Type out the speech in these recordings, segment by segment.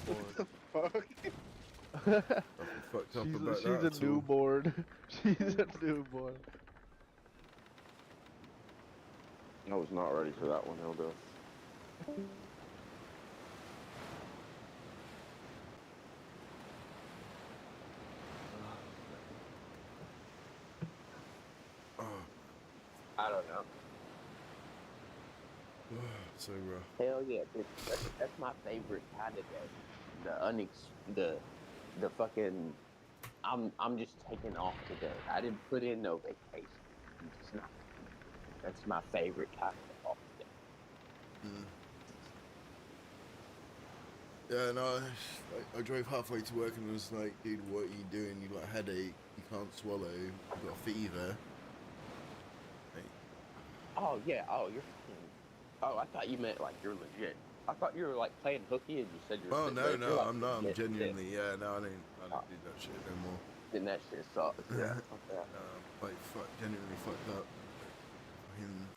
Born. Fuck. Fucking fucked up she's about she's that a at all. newborn. She's a newborn. I was not ready for that one, Hilda. Oh, I don't know. so rough. Hell yeah, dude. That's my favorite kind of day. The fucking I'm just taking off today. I didn't put in no vacation. I'm just not coming. That's my favorite kind of off day. Mm. Yeah, no, I drove halfway to work and was like, dude, what are you doing? You got a headache, you can't swallow, you got a fever. Like, Oh yeah, oh you're fucking oh I thought you meant like you're legit. I thought you were like playing hooky and you said you were oh sick, no, but if you're no, like I'm not. I'm legit sick, genuinely, yeah, no, I oh, don't do that shit no more. then that shit sucks. Yeah, fuck that. Like, genuinely fucked up. Fucking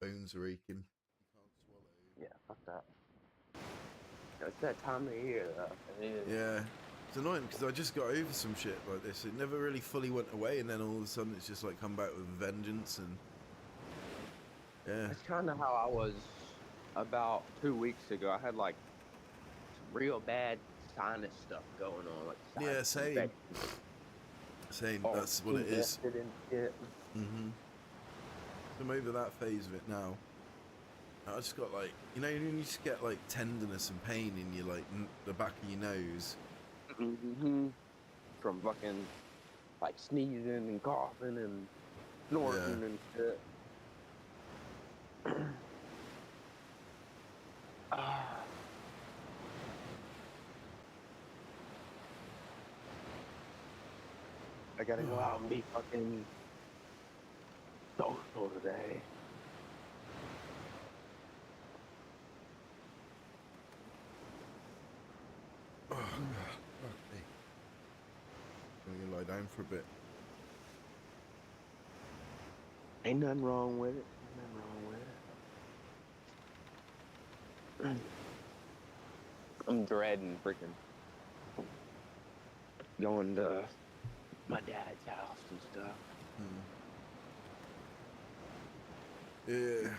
bones are aching. You can't swallow. Yeah, fuck that. It's that time of year though. It is. Yeah. It's annoying because I just got over some shit like this. It never really fully went away, and then all of a sudden it's just like come back with vengeance, and yeah. That's kind of how I was about 2 weeks ago. I had like some real bad sinus stuff going on, like Yeah, sinus same. infection. Same. All That's what it is. congested and shit. Mm-hmm. I'm over that phase of it now. I just got like, you know, you just get like tenderness and pain in your like the back of your nose. Mm-hmm. From fucking like sneezing and coughing and snorting and shit. Ah. I gotta go out and be fucking social today. Oh god, fuck me. I'm gonna lie down for a bit. Ain't nothing wrong with it. Ain't nothing wrong with it. I'm dreading freaking going to my dad's house and stuff. Yeah, you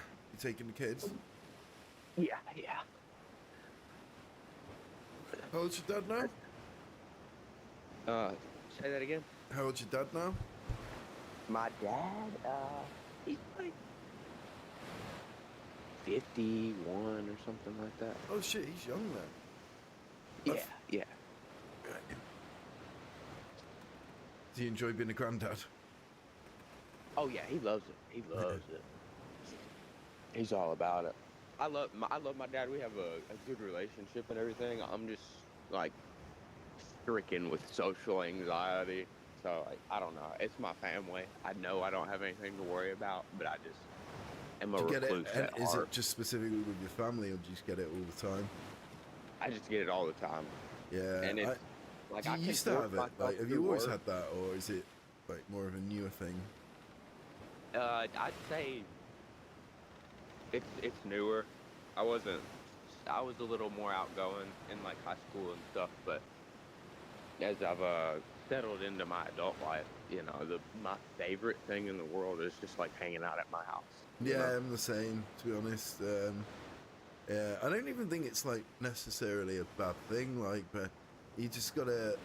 taking the kids? Yeah, yeah. How old's your dad now? Say that again. How old's your dad now? My dad, he's like 51 or something like that. Oh shit, he's young then. Yeah, yeah. Do you enjoy being a granddad? Oh yeah, he loves it. He loves it. He's all about it. I love my dad. We have a good relationship and everything. I'm just like stricken with social anxiety. So like, I don't know. It's my family. I know I don't have anything to worry about, but I just am a Do you get it? recluse And at is heart. it just specifically with your family, or do you just get it all the time? I just get it all the time. Yeah. And it's like Do I you can used to force have it? myself Like, have to you always work. had that, or is it like more of a newer thing? I'd say it's newer. I was a little more outgoing in like high school and stuff, but as I've settled into my adult life, you know, my favorite thing in the world is just like hanging out at my house. You Yeah, know? I'm the same, to be honest. Yeah, I don't even think it's like necessarily a bad thing, like, but you just gotta.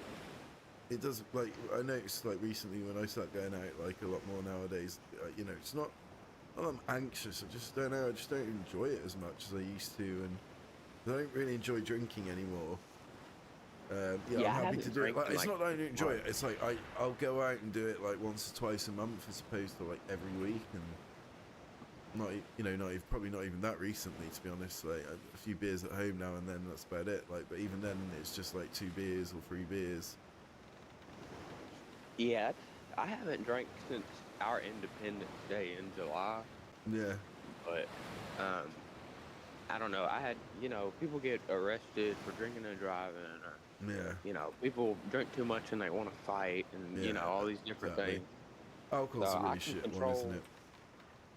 It does, like, I noticed like recently when I start going out like a lot more nowadays. You know, it's not. I'm anxious. I just don't know. I just don't enjoy it as much as I used to, and I don't really enjoy drinking anymore. Yeah, I'm Yeah, I happy to haven't do it. drank Like, in it's like not that I don't enjoy it. 6 months. It's like I'll go out and do it like once or twice a month as opposed to like every week, and not not even probably not even that recently, to be honest. Like a few beers at home now and then. That's about it. Like, but even then, it's just like 2 beers or 3 beers. Yeah, I haven't drank since our Independence Day in July, Yeah, but I don't know. I had, people get arrested for drinking and driving, or yeah, people drink too much and they want to fight, and yeah. all these different Exactly. things. So Alcohol's a I really can shit one, isn't it? control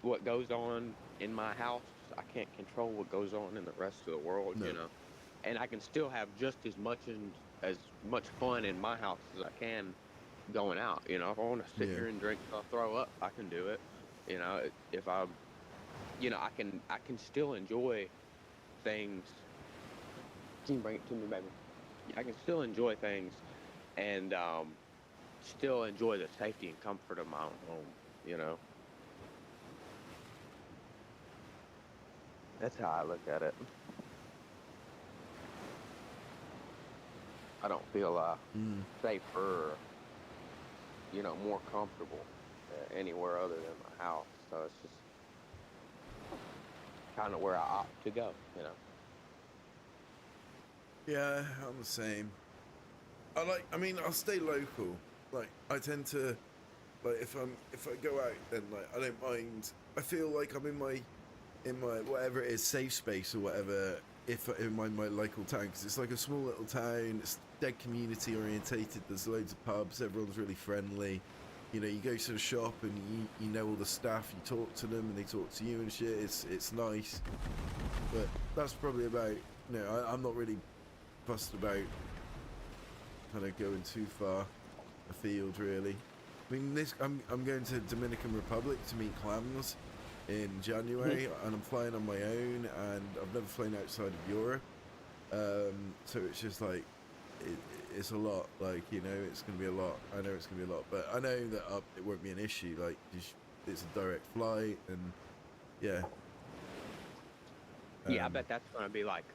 what goes on in my house. I can't control what goes on in the rest of the world. No. and I can still have just as much fun in my house as I can going out. You know, if I want to sit Yeah. here and drink till I throw up, I can do it. You know, if I, I can still enjoy things. Can you bring it to me, baby? I can still enjoy things and still enjoy the safety and comfort of my own home. You know, that's how I look at it. I don't feel Mm. safer, more comfortable anywhere other than my house. So it's just kind of where I opt to go. You know. Yeah, I'm the same. I mean, I'll stay local. Like, I tend to, like, if I go out, then like I don't mind. I feel like I'm in my whatever it is, safe space or whatever. If in my local town, because it's like a small little town, it's dead community orientated. There's loads of pubs. Everyone's really friendly. You know, you go to the shop and you know all the staff. You talk to them and they talk to you and shit. It's nice. But that's probably about. I'm not really fussed about kind of going too far afield, really. I mean, I'm going to Dominican Republic to meet clams in January, and I'm flying on my own, and I've never flown outside of Europe, so it's just like it's a lot. Like, it's going to be a lot. I know it's going to be a lot, but I know that it won't be an issue. Like, it's a direct flight, and yeah. Yeah, I bet that's gonna be like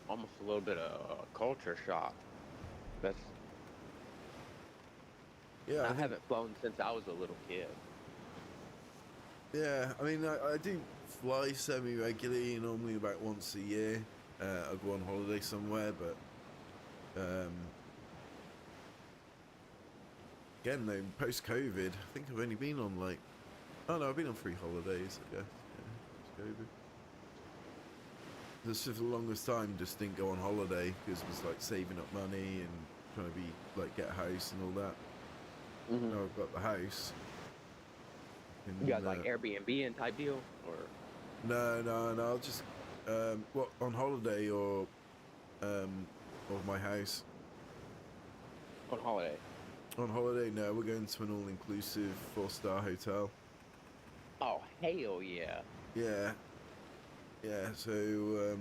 almost a little bit of a culture shock. That's Yeah, I haven't flown since I was a little kid. yeah. I mean, I do fly semi-regularly, normally about once a year. I'll go on holiday somewhere, but again, though, post-COVID, I think I've only been on like, oh no, I've been on 3 holidays, I guess. Yeah, post-COVID. Just for the longest time, just didn't go on holiday because it was like saving up money and trying to be like get a house and all that. Mm-hmm. Now I've got the house. You got like Airbnb and type deal, or No, I'll just what, on holiday or my house. on holiday? On holiday, no, we're going to an all-inclusive 4-star hotel. Oh hell yeah! Yeah. So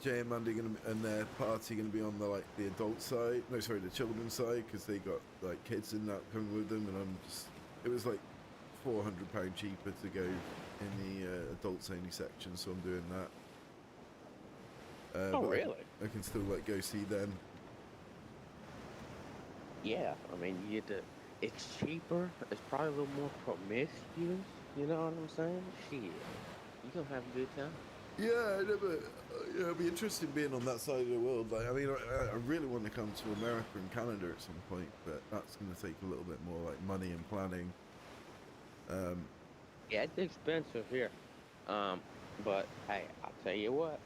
Jay and Mandy and their party gonna be on the adult side. No, sorry, the children's side, because they got like kids in that coming with them, and it was like £400 cheaper to go in the adults only section, so I'm doing that. Oh but really? I can still like go see them. Yeah, I mean you get to. It's cheaper. It's probably a little more promiscuous. You know what I'm saying? Shit, you gonna have a good time. Yeah, I know, but it'll be interesting being on that side of the world. Like, I mean, I really want to come to America and Canada at some point, but that's going to take a little bit more like money and planning. Yeah, it's expensive here. But hey, I'll tell you what.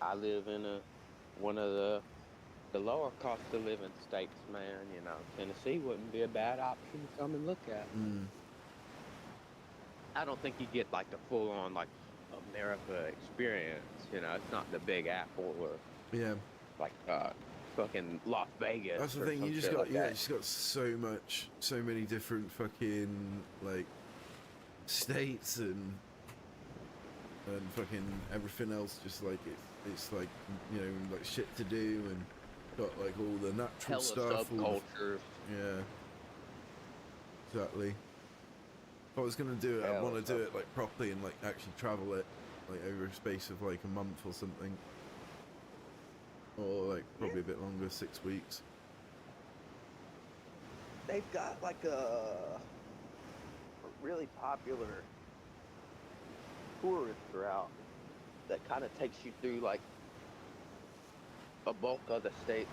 I live in one of the lower cost of living states, man. You know, Tennessee wouldn't be a bad option to come and look at. Mm. I don't think you get like the full on like America experience. You know, it's not the Big Apple or Yeah, like fucking Las Vegas. that's the or thing. some You just shit got like that. you just got so many different fucking like states and fucking everything else. Just like it's like like shit to do, and got like all the natural Hella stuff. subcultures. Yeah, exactly. If I was gonna do it, I want to do it like properly and like actually travel it like over a space of like a month or something, or like probably a bit longer, 6 weeks. They've got like a really popular tourist route that kind of takes you through like a bulk of the states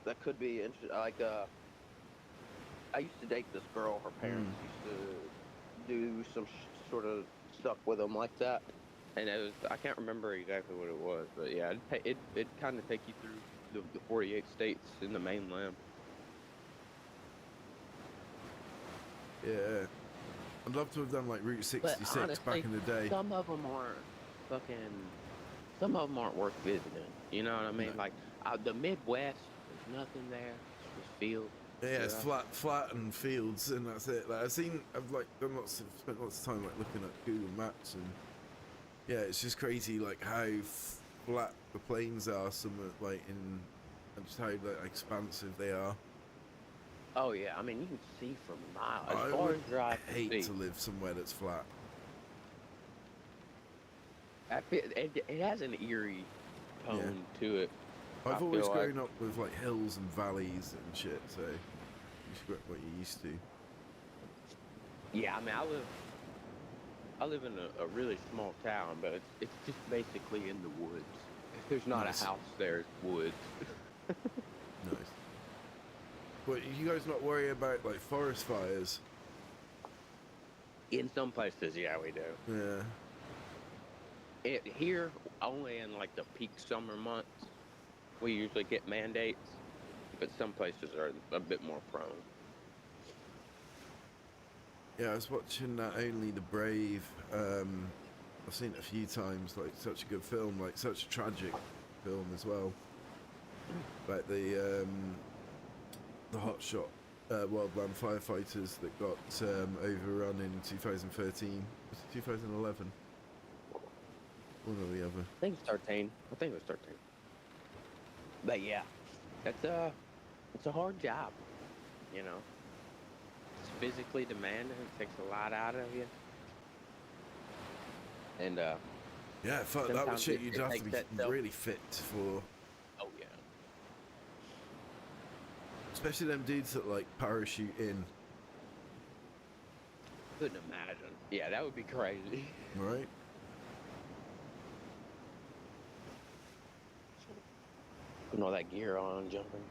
that could be interesting. Like I used to date this girl. Her parents used to do some sort of stuff with them like that, and I can't remember exactly what it was, but yeah, it kind of take you through the 48 states in the mainland. Yeah, I'd love to have done like Route But 66 honestly, back in the day. some of them aren't. fucking some of them aren't worth visiting. You know what I mean? No. Like the Midwest, there's nothing there. It's just field. Yeah, You it's know? flat and fields, and that's it. Like I've like spent lots of time like looking at Google Maps, and yeah, it's just crazy like how flat the plains are. Some like in and just how like expansive they are. Oh yeah, I mean you can see for miles I as far would as your eye can hate see. to live somewhere that's flat. It has an eerie Yeah, tone to it. I I've always feel like. grown up with like hills and valleys and shit, so you just get what you're used to. Yeah, I mean I live in a really small town, but it's just basically in the woods. If there's not Nice. a house there, it's woods. Nice. But you guys not worry about like forest fires? In some places, yeah, we do. Yeah. Here, only in like the peak summer months, we usually get mandates, but some places are a bit more prone. Yeah, I was watching that Only the Brave. I've seen it a few times. Like such a good film, like such a tragic film as well. Like the hotshot wildland firefighters that got overrun in 2013. Was it 2011? One or the other. I think it's 13. I think it was 13. But yeah, it's a hard job, you know. It's physically demanding. It takes a lot out of you. And Yeah, fuck, that would sometimes shit. You'd it have to takes be that self. really fit for, Oh yeah. especially them dudes that like parachute in, Couldn't imagine. Yeah, that would be crazy. right? Putting all that gear on, jumping.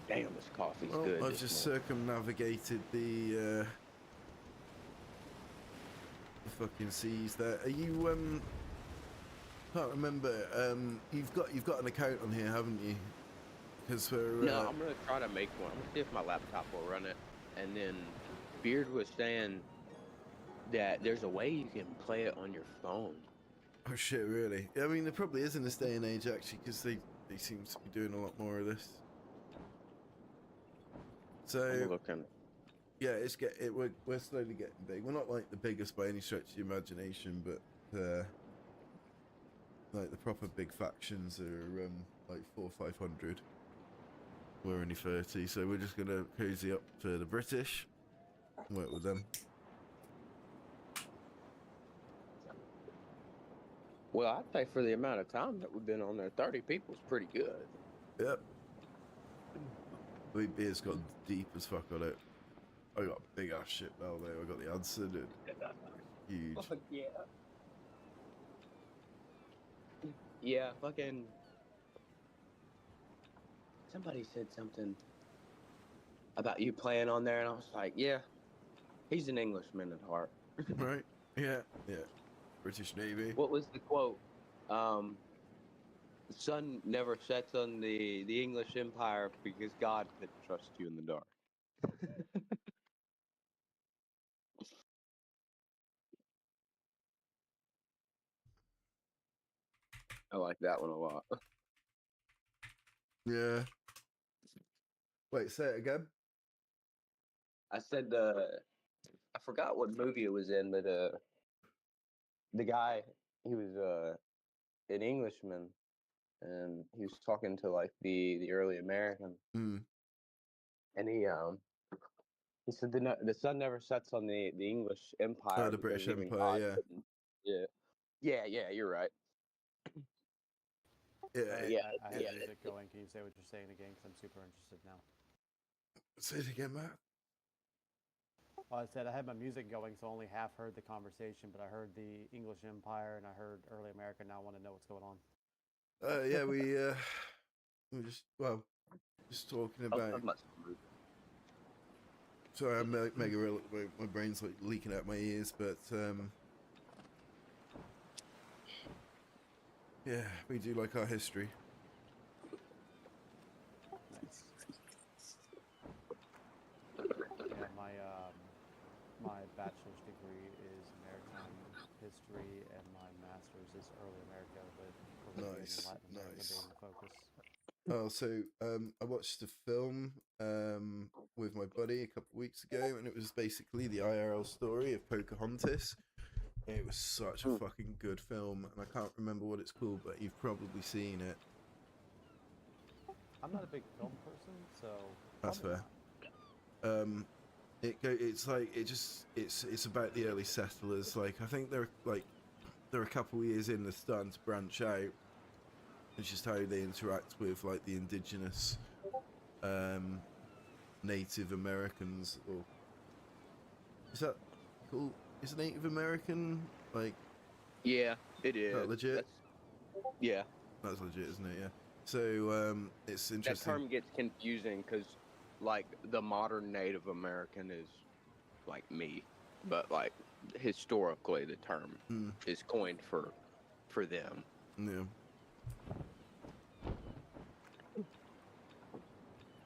Damn, this coffee's Well, good. I've this just morning. circumnavigated the fucking seas there. Are you can't remember. You've got an account on here, haven't you? Because we're No, I'm gonna try to make one. I'm gonna see if my laptop will run it. And then Beard was saying that there's a way you can play it on your phone. oh shit, really? I mean, there probably is in this day and age actually, because they seem to be doing a lot more of this. So I'm looking. yeah, we're slowly getting big. We're not like the biggest by any stretch of the imagination, but like the proper big factions are like 400-500. We're only 30, so we're just gonna cozy up to the British, work with them. Well, I'd say for the amount of time that we've been on there, 30 people's pretty good. Yep. The beer's got deep as fuck on it. I got big ass shit now there. I got the answer, dude. Huge. Fuck yeah. Yeah, fucking. Somebody said something about you playing on there, and I was like, yeah, he's an Englishman at heart. Right? Yeah, yeah. British Navy. What was the quote? The sun never sets on the English Empire because God couldn't trust you in the dark. I like that one a lot. Yeah. Wait, say it again. I said, I forgot what movie it was in, but the guy, he was an Englishman, and he was talking to like the early American, Mm. and he said the sun never sets on the English Empire The because British even Empire, God yeah. couldn't. Yeah, yeah, you're right. Yeah, Yeah, I have yeah. music going. Can you say what you're saying again? Because I'm super interested now. say it again, Matt. Well, I said I had my music going, so I only half heard the conversation, but I heard the English Empire and I heard early America. Now I want to know what's going on. Yeah, we just talking about. Sorry, I'm mega real. My brain's like leaking out my ears, but yeah, we do like our history. degree is maritime history, and my master's is early America with Caribbean and Nice, Latin America nice. being the focus. Oh, so I watched a film with my buddy a couple of weeks ago, and it was basically the IRL story of Pocahontas. It was such a fucking good film, and I can't remember what it's called, but you've probably seen it. I'm not a big film person, so That's probably fair. not. It's about the early settlers. Like, I think they're a couple of years in, they're starting to branch out. It's just how they interact with like the indigenous Native Americans, or is that cool? Is Native American like? Yeah, it is. That legit? Yeah. That's legit, isn't it? Yeah. So it's That interesting. term gets confusing because, like, the modern Native American is like me, but like historically, the term is coined for them. Yeah.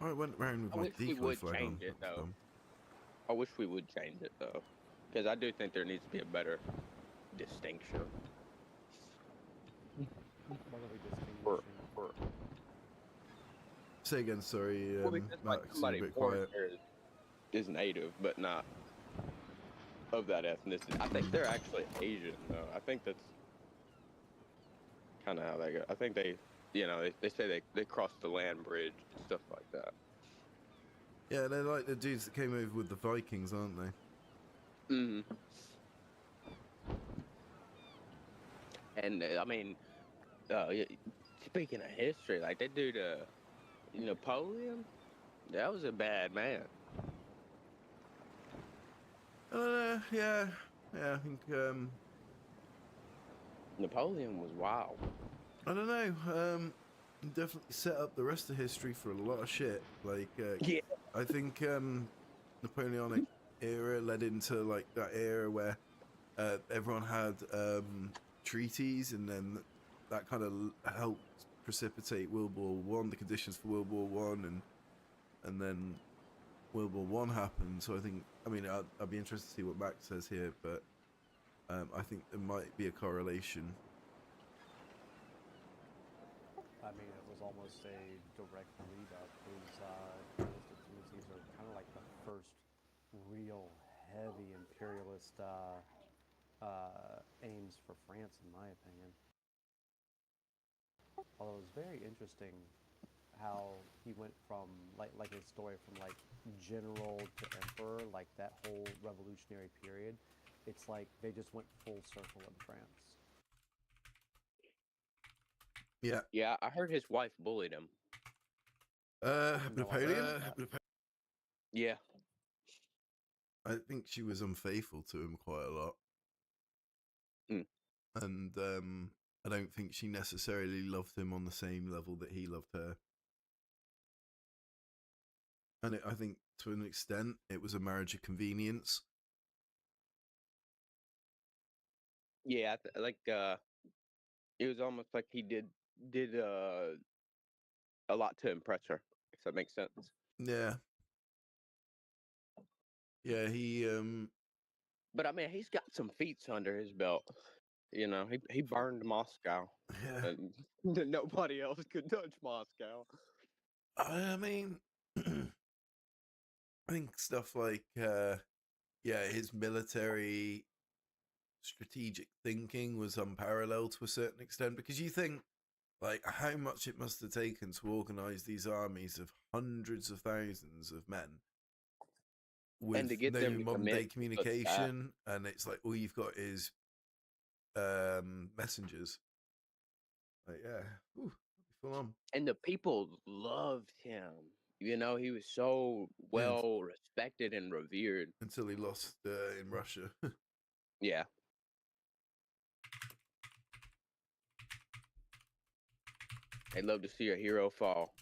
I went round with I my wish we decoy would flag on. change it That's though. dumb. I wish we would change it though, because I do think there needs to be a better distinction What are we for. distinguishing? Say again, sorry, Well, because like Max, you're a somebody bit born quiet. here is native, but not of that ethnicity. I think they're actually Asian though. I think that's kind of how they go. I think they, they say they crossed the land bridge and stuff like that. Yeah, they're like the dudes that came over with the Vikings, aren't they? Mm-hmm. And I mean, speaking of history, like that dude, Napoleon, that was a bad man. Yeah, I think Napoleon was wild. I don't know. Definitely set up the rest of history for a lot of shit. Like, Yeah. I think Napoleonic era led into like that era where everyone had treaties, and then that kind of helped precipitate World War One, the conditions for World War One, and then World War One happened. So I think, I mean, I'd be interested to see what Max says here, but I think there might be a correlation. I mean, it was almost a direct lead up. His imperialistic tendencies are kind of like the first real heavy imperialist aims for France, in my opinion. Although it was very interesting how he went from like his story from like general to emperor, like that whole revolutionary period. It's like they just went full circle in France. Yeah. Yeah, I heard his wife bullied him. Napoleon? Yeah. I think she was unfaithful to him quite a lot. And I don't think she necessarily loved him on the same level that he loved her. And I think to an extent it was a marriage of convenience. Yeah, it was almost like he did a lot to impress her, if that makes sense. Yeah. Yeah, he But I mean, he's got some feats under his belt. You know, he burned Moscow. yeah. And nobody else could touch Moscow. I mean I think stuff like his military strategic thinking was unparalleled to a certain extent, because you think like how much it must have taken to organize these armies of hundreds of thousands of men with And to get no them to modern day commit communication, and it's like all you've got is messengers. Like, yeah, full on. And the people loved him. You know, he was so well respected and revered. Until he lost in Russia. Yeah. They'd love to see a hero fall.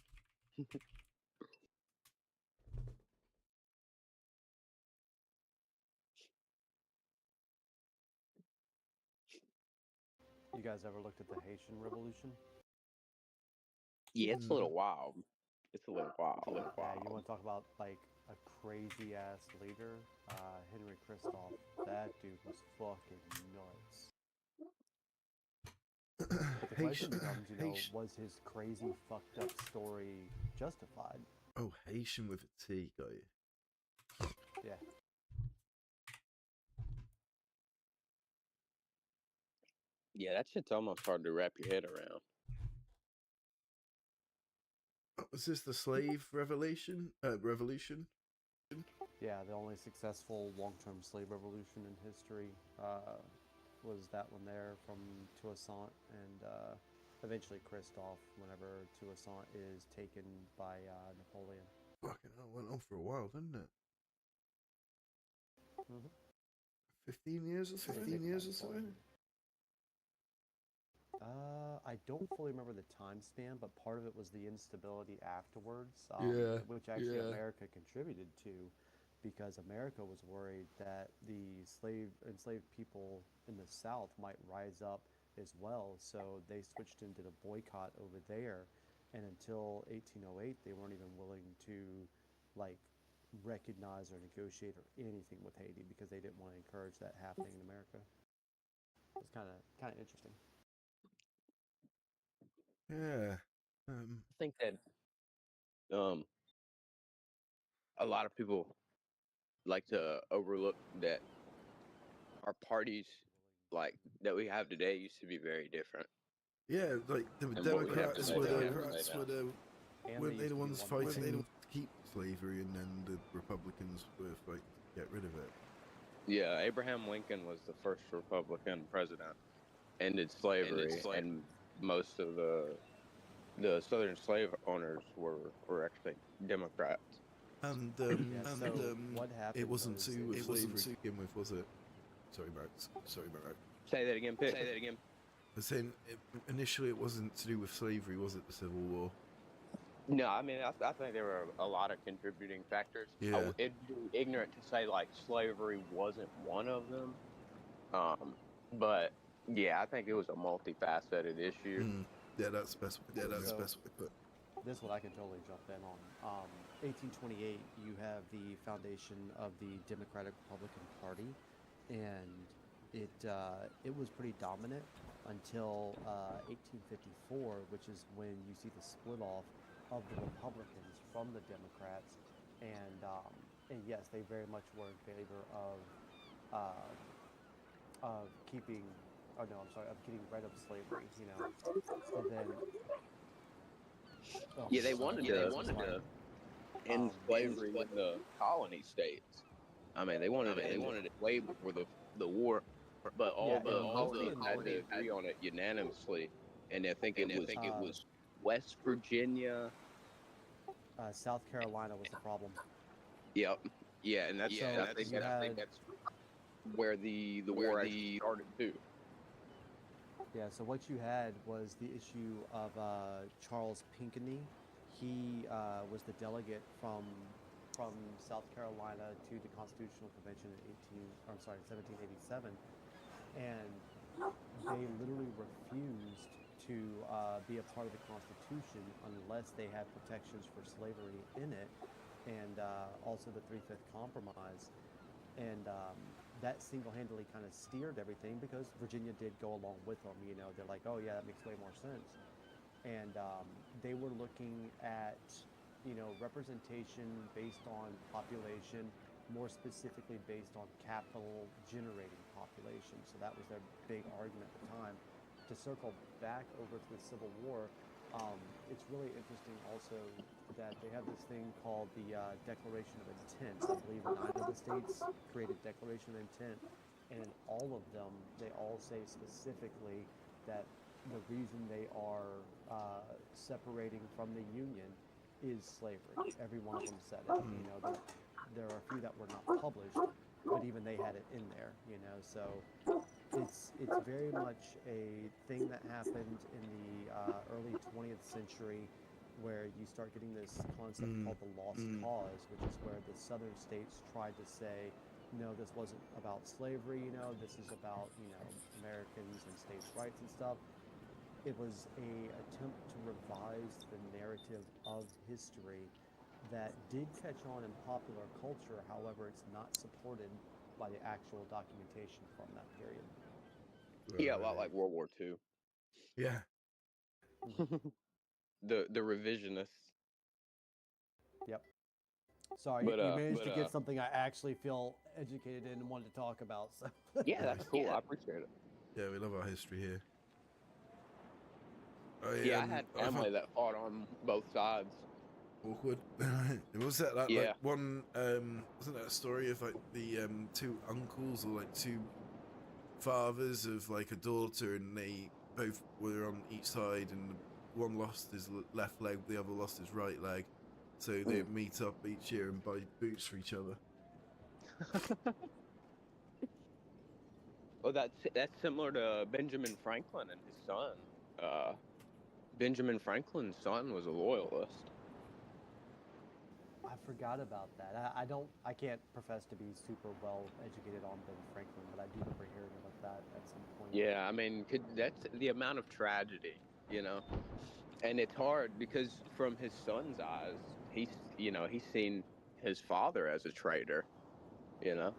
You guys ever looked at the Haitian Revolution? Yeah, it's a little wild. It's a little wild. Yeah, you want to talk about like a crazy ass leader, Henry Christoph. That dude was fucking nuts. But the question becomes, you know, was his crazy fucked up story justified? Oh, Haitian with a T, got you. Yeah. Yeah, that shit's almost hard to wrap your head around. Was this the slave revolution? Revolution? Yeah, the only successful long-term slave revolution in history was that one there from Toussaint and eventually Christoph whenever Toussaint is taken by Napoleon. Fucking hell, went on for a while, didn't it? Mm-hmm. 15 years or so? 15 years or so? I don't fully remember the time span, but part of it was the instability afterwards, which actually America contributed to, because America was worried that the enslaved people in the South might rise up as well, so they switched into the boycott over there, and until 1808, they weren't even willing to, like, recognize or negotiate or anything with Haiti because they didn't want to encourage that happening in America. It's kind of interesting. Yeah. I think that a lot of people like to overlook that our parties, like that we have today, used to be very different. Yeah, like the And what we have Democrats today, were they the have today now. And weren't they used the to be ones one fighting party. to keep slavery, and then the Republicans were fighting to get rid of it? Yeah, Abraham Lincoln was the first Republican president, ended slavery, and most of the Southern slave owners were actually Democrats. And What happened it wasn't was to with slavery to begin with, was it? Sorry, Max. Say that again, Pitt. I was saying initially it wasn't to do with slavery, was it? The Civil War. No, I mean I think there were a lot of contributing factors. Yeah. It'd be ignorant to say like slavery wasn't one of them. But yeah, I think it was a multifaceted issue. Yeah, that's the best. This one I can totally jump in on. 1828, you have the foundation of the Democratic Republican Party, and it was pretty dominant until 1854, which is when you see the split off of the Republicans from the Democrats, and yes, they very much were in favor of keeping. Oh no, I'm sorry, of getting rid of slavery. You know, and then. Oh, Yeah, they wanted to end slavery in the colony states. I mean, they wanted to end it way before the war, but all the colonies had to agree on it unanimously. And I think it was West Virginia. South Carolina was the problem. Yep. Yeah, and I think that's where the war actually started too. Yeah, so what you had was the issue of Charles Pinckney. He was the delegate from South Carolina to the Constitutional Convention in 1787, and they literally refused to be a part of the Constitution unless they had protections for slavery in it, and also the Three-Fifth Compromise. And that single-handedly kind of steered everything because Virginia did go along with them. You know, they're like, oh yeah, that makes way more sense. And they were looking at, you know, representation based on population, more specifically based on capital generating population. So that was their big argument at the time. To circle back over to the Civil War, it's really interesting also that they have this thing called the Declaration of Intent. I believe 9 of the states created Declaration of Intent, and in all of them, they all say specifically that the reason they are separating from the Union is slavery. Every one of them said it. You know, there are a few that were not published, but even they had it in there. You know, so it's very much a thing that happened in the early 20th century, where you start getting this concept called the lost cause, which is where the southern states tried to say, no, this wasn't about slavery, you know, this is about, you know, Americans and states' rights and stuff. It was a attempt to revise the narrative of history that did catch on in popular culture. However, it's not supported by the actual documentation from that period. Yeah, a lot Right. like World War II. Yeah. The revisionists. Yep. Sorry, But you managed to get something I actually feel educated in and wanted to talk about. So. yeah, that's Nice. cool. I appreciate it. Yeah, we love our history here. Yeah, I had I've had family that fought on both sides. awkward. Was that like, Yeah. one? Wasn't that a story of like the two uncles or like two fathers of like a daughter, and they both were on each side, and one lost his left leg, the other lost his right leg, so they meet up each year and buy boots for each other. Well, that's similar to Benjamin Franklin and his son. Benjamin Franklin's son was a loyalist. I forgot about that. I can't profess to be super well educated on Ben Franklin, but I do remember hearing about that at some point. Yeah, I mean, that's the amount of tragedy, you know, and it's hard because from his son's eyes, he's seen his father as a traitor, you know.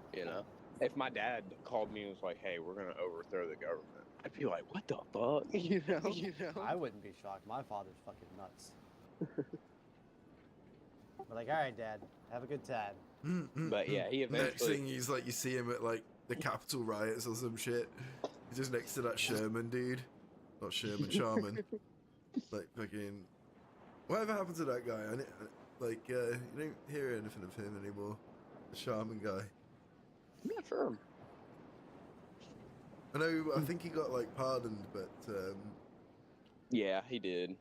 If my dad called me and was like, "Hey, we're gonna overthrow the government," I'd be like, "What the fuck?" You know. I wouldn't be shocked. My father's fucking nuts. We're like, all right, Dad, have a good time. But yeah, he Next eventually. thing he's like, you see him at like the Capitol riots or some shit. He's just next to that Sherman dude, not Sherman, Sharman. Like fucking, whatever happened to that guy? You don't hear anything of him anymore. The Sharman guy. I'm not sure. I think he got like pardoned, but Yeah, he did,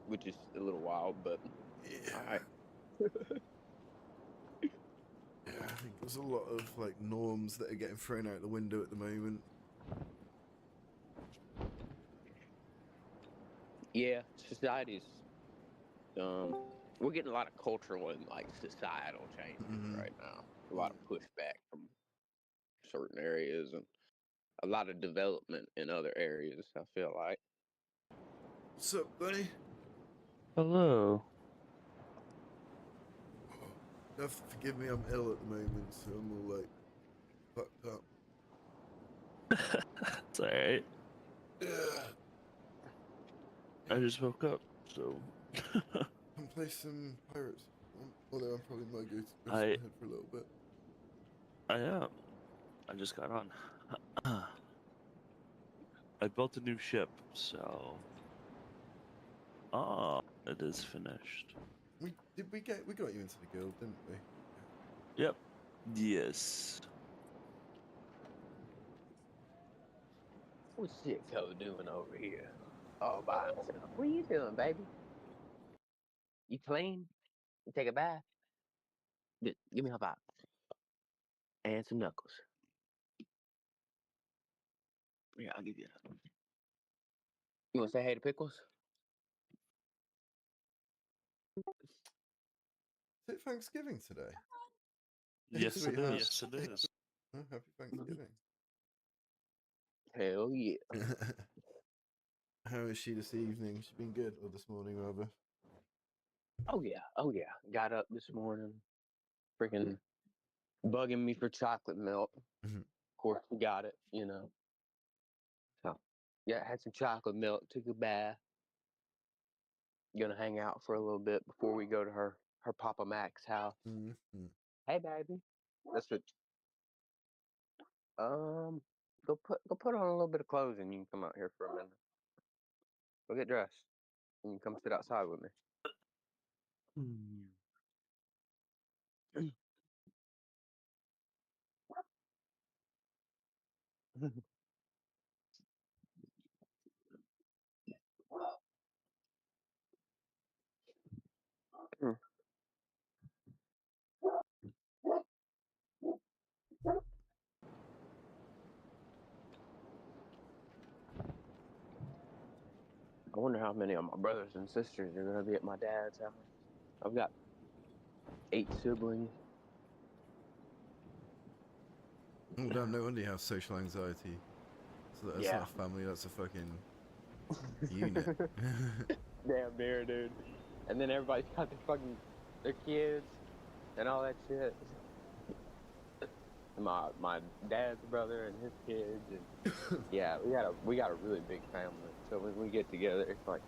which is a little wild, but yeah. all right. Yeah, I think there's a lot of like norms that are getting thrown out the window at the moment. Yeah, society's we're getting a lot of cultural and like societal changes right now. A lot of pushback from certain areas and a lot of development in other areas, I feel like. What's up, buddy? Hello. You have to forgive me, I'm ill at the moment, so I'm all like fucked up. It's alright. Yeah. I just woke up, so. Come play some Pirates. Although I'm probably might go to rest my head for a little bit. I am. I just got on. I built a new ship, so. Ah, it is finished. We got you into the guild, didn't we? Yep. Yes. What's Sitco doing over here? All by himself. What are you doing, baby? You clean? You take a bath? Give me a box. And some knuckles. Yeah, I'll give you that. You want to say hey to Pickles? Is it Thanksgiving today? Yes, it Sweetheart. is. Yes, it is. Oh, happy Thanksgiving. Hell yeah. How is she this evening? She's been good, or this morning rather. Oh yeah. Got up this morning, freaking bugging me for chocolate milk. Mhm. Of course, we got it, you know. So, yeah, had some chocolate milk, took a bath. Gonna hang out for a little bit before we go to her Papa Mac's house. Hey, baby. That's what. Go put on a little bit of clothes and you can come out here for a minute. Go get dressed. And you can come sit outside with me. I wonder how many of my brothers and sisters are gonna be at my dad's house. I've got 8 siblings. Oh damn! No wonder you have social anxiety. So that's not a family. That's a fucking unit. Damn near, dude. And then everybody's got their fucking their kids and all that shit. My dad's brother and his kids, and yeah, we got a really big family. So when we get together, it's like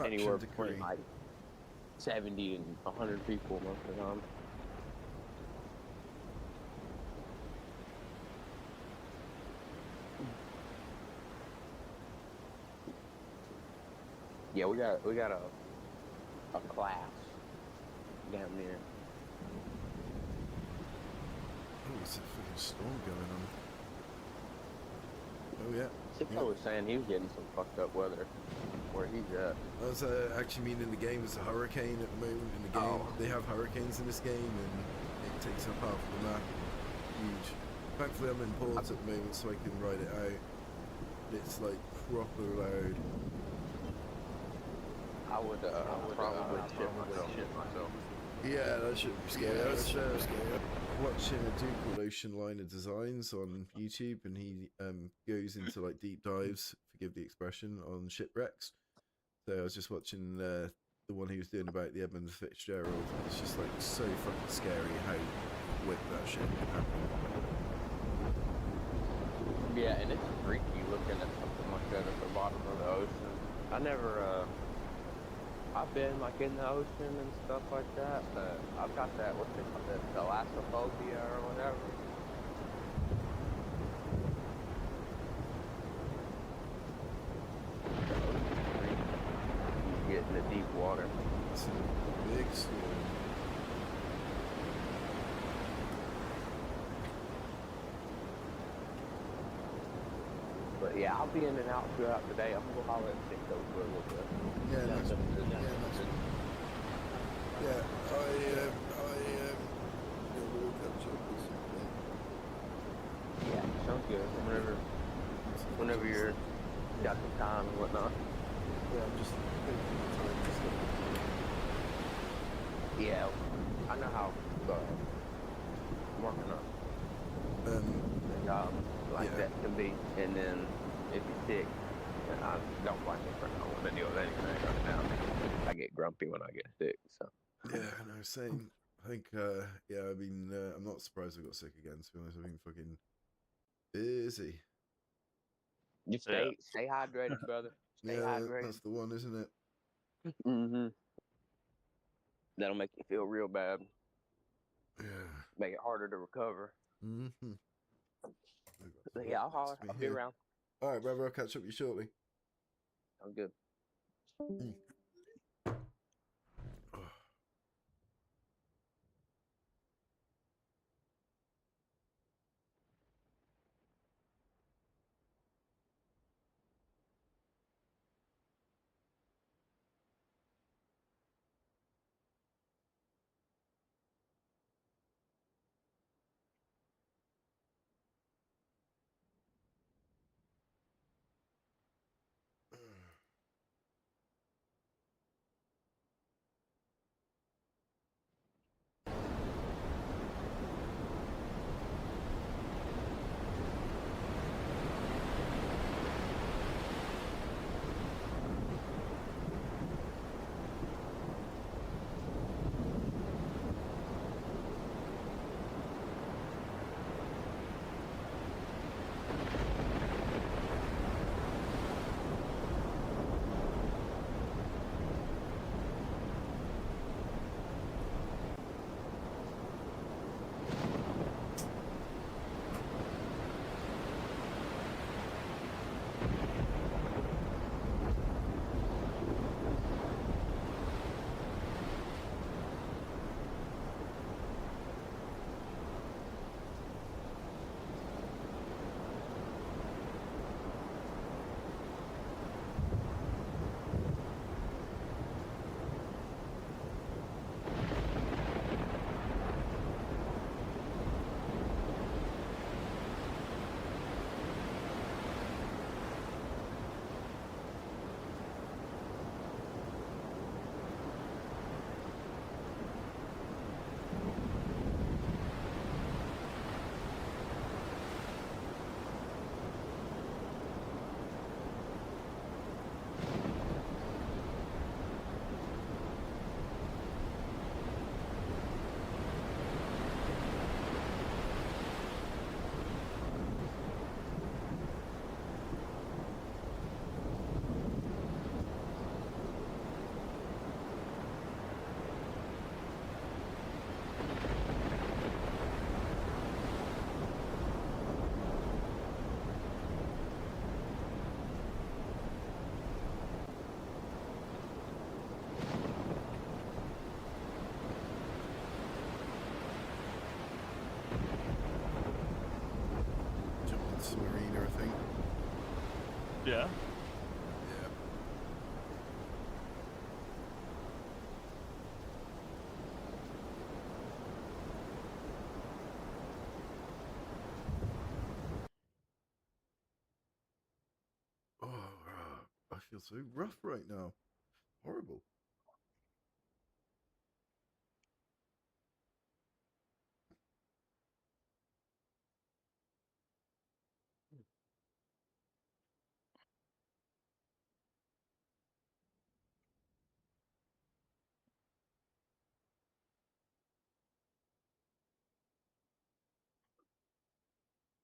anywhere Faction between decree. like 70 and 100 people most of the time. Yeah, we got a class down there. Oh, it's a fucking storm going on. Oh yeah. Sicko Yeah. was saying he was getting some fucked up weather where he's at. I was actually mean in the game there's a hurricane at the moment in the game. Oh. They have hurricanes in this game and it takes up half of the map. Huge. Thankfully I'm in ports at the moment so I can ride it out. It's like proper loud. I would probably shit myself. Yeah, that shouldn't be scary. I was watching a dude called Ocean Liner Designs on YouTube, and he goes into like deep dives, forgive the expression, on shipwrecks. So I was just watching the one he was doing about the Edmund Fitzgerald. It's just like so fucking scary how quick that shit can happen. Yeah, and it's freaky looking at something like that at the bottom of the ocean. I never, I've been like in the ocean and stuff like that, but I've got that, what's it called, the thalassophobia or whatever. The ocean's freaky. You get in the deep water. It's a big storm. But yeah, I'll be in and out throughout the day. I'm gonna go holler at Sicko for a little bit. Yeah, nice. Yeah, we'll catch up with something. Yeah, sounds good. Whenever you're got the time and whatnot. Yeah, I'm just thinking of the time. Just Yeah, I know how I'm working on a job like yeah. that can be, and then if you're sick, and I don't like it. I don't want to deal with anything right now. I get grumpy when I get sick. So Yeah, no, same. I think, yeah, I mean, I'm not surprised I got sick again, to be honest. I've been fucking busy. just stay hydrated, brother. Stay hydrated. That's the one, isn't it? Mm-hmm. That'll make you feel real bad. Yeah. Make it harder to recover. Mm-hmm. So yeah, I'll holler. I'll be around. All right, brother, I'll catch up with you shortly. I'm good. Yeah. Yeah. Oh, I feel so rough right now. Horrible.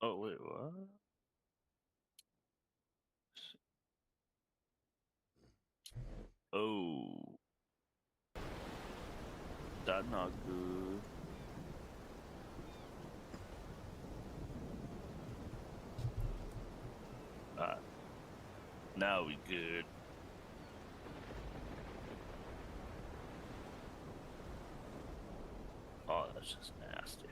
Oh wait, what? Oh, that not good. Ah, now we good. Oh, that's just nasty.